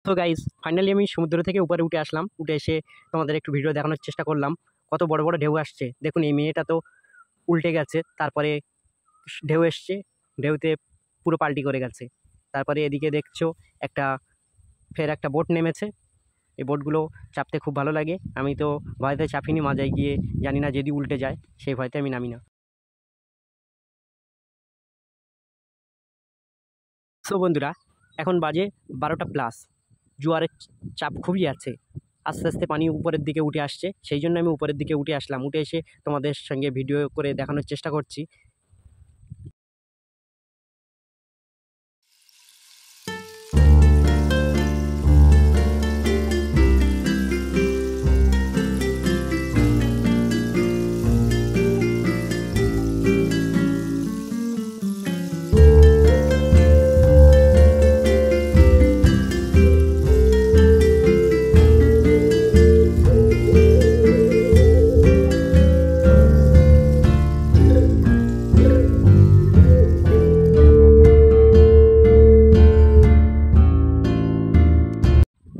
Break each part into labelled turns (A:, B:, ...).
A: তো guys finally আমি সমুদ্র থেকে উপরে উঠে আসলাম। উঠে এসে তোমাদের একটু ভিডিও দেখানোর চেষ্টা করলাম। কত বড় বড় ঢেউ আসছে দেখুন। এই মেয়েটা তো উল্টে গেছে, তারপরে ঢেউ এসছে, ঢেউতে পুরো পাল্টি করে গেছে। তারপরে এদিকে দেখছো ফের একটা বোট নেমেছে। এই বোটগুলো চাপতে খুব ভালো লাগে। আমি তো ভয়তে চাপিনি, মাজায় গিয়ে জানি না যদি উল্টে যায়, সেই ভয়তে আমি নামি না। সো বন্ধুরা, এখন বাজে 12টা+। জোয়ারের চাপ খুবই আছে, আস্তে আস্তে পানি উপরের দিকে উঠে আসছে। সেই জন্য আমি উপরের দিকে উঠে আসলাম। উঠে এসে তোমাদের সঙ্গে ভিডিও করে দেখানোর চেষ্টা করছি।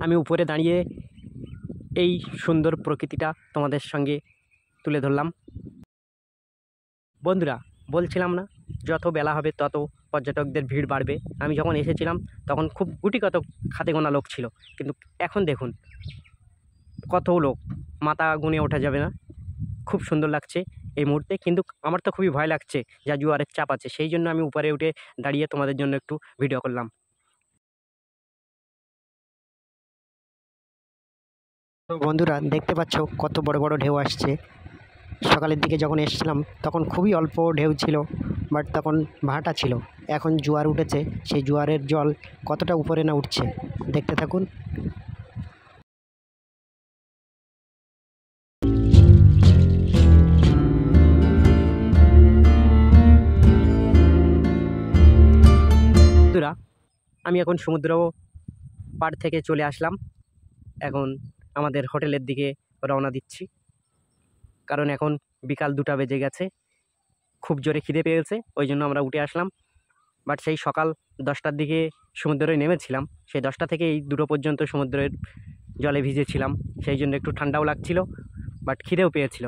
A: আমি উপরে দাঁড়িয়ে এই সুন্দর প্রকৃতিটা তোমাদের সঙ্গে তুলে ধরলাম। বন্ধুরা, বলছিলাম না যত বেলা হবে তত পর্যটকদের ভিড় বাড়বে। আমি যখন এসেছিলাম তখন খুব গুটি কত হাতে গোনা লোক ছিল, কিন্তু এখন দেখুন কত লোক, মাথা গুনে ওঠা যাবে না। খুব সুন্দর লাগছে এই মুহূর্তে, কিন্তু আমার তো খুবই ভয় লাগছে, যা জোয়ারের চাপ আছে। সেই জন্য আমি উপরে উঠে দাঁড়িয়ে তোমাদের জন্য একটু ভিডিও করলাম। তো বন্ধুরা, দেখতে পাচ্ছ কত বড় বড় ঢেউ আসছে। সকালের দিকে যখন এসেছিলাম তখন খুবই অল্প ঢেউ ছিল, বাট তখন ভাটা ছিল। এখন জোয়ার উঠেছে, সেই জোয়ারের জল কতটা উপরে না উঠছে দেখতে থাকুন। বন্ধুরা, আমি এখন সমুদ্র পাড় থেকে চলে আসলাম। এখন আমাদের হোটেলের দিকে রওনা দিচ্ছি, কারণ এখন বিকাল 2টা বেজে গেছে। খুব জোরে খিদে পেয়েছে, ওই জন্য আমরা উঠে আসলাম। বাট সেই সকাল 10টার দিকে সমুদ্রে নেমেছিলাম। সেই 10টা থেকে এই 2টো পর্যন্ত সমুদ্রের জলে ভিজেছিলাম। সেই জন্য একটু ঠান্ডাও লাগছিল, বাট খিদেও পেয়েছিল,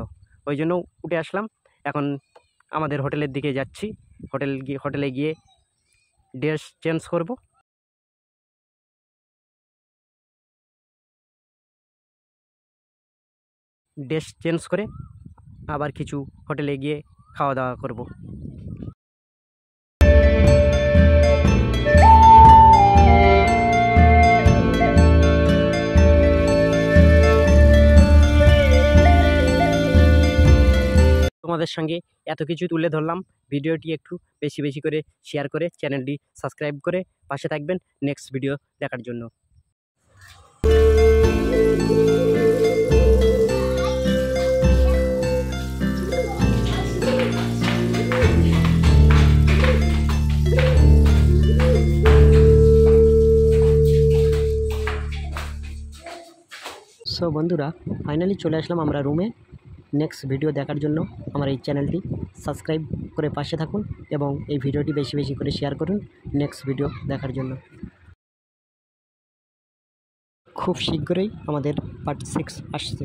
A: ওই জন্য উঠে আসলাম। এখন আমাদের হোটেলের দিকে যাচ্ছি। হোটেলে গিয়ে ড্রেস চেঞ্জ করব। ড্রেস চেঞ্জ করে আবার কিছু হোটেলে গিয়ে খাওয়া দাওয়া করব। তোমাদের সঙ্গে এত কিছু তুলে ধরলাম। ভিডিওটি একটু বেশি বেশি করে শেয়ার করে চ্যানেলটি সাবস্ক্রাইব করে পাশে থাকবেন নেক্সট ভিডিও দেখার জন্য। সো বন্ধুরা, ফাইনালি চলে আসলাম আমরা রুমে। নেক্সট ভিডিও দেখার জন্য আমার এই চ্যানেলটি সাবস্ক্রাইব করে পাশে থাকুন এবং এই ভিডিওটি বেশি বেশি করে শেয়ার করুন নেক্সট ভিডিও দেখার জন্য। খুব শীঘ্রই আমাদের পার্ট 6 আসছে।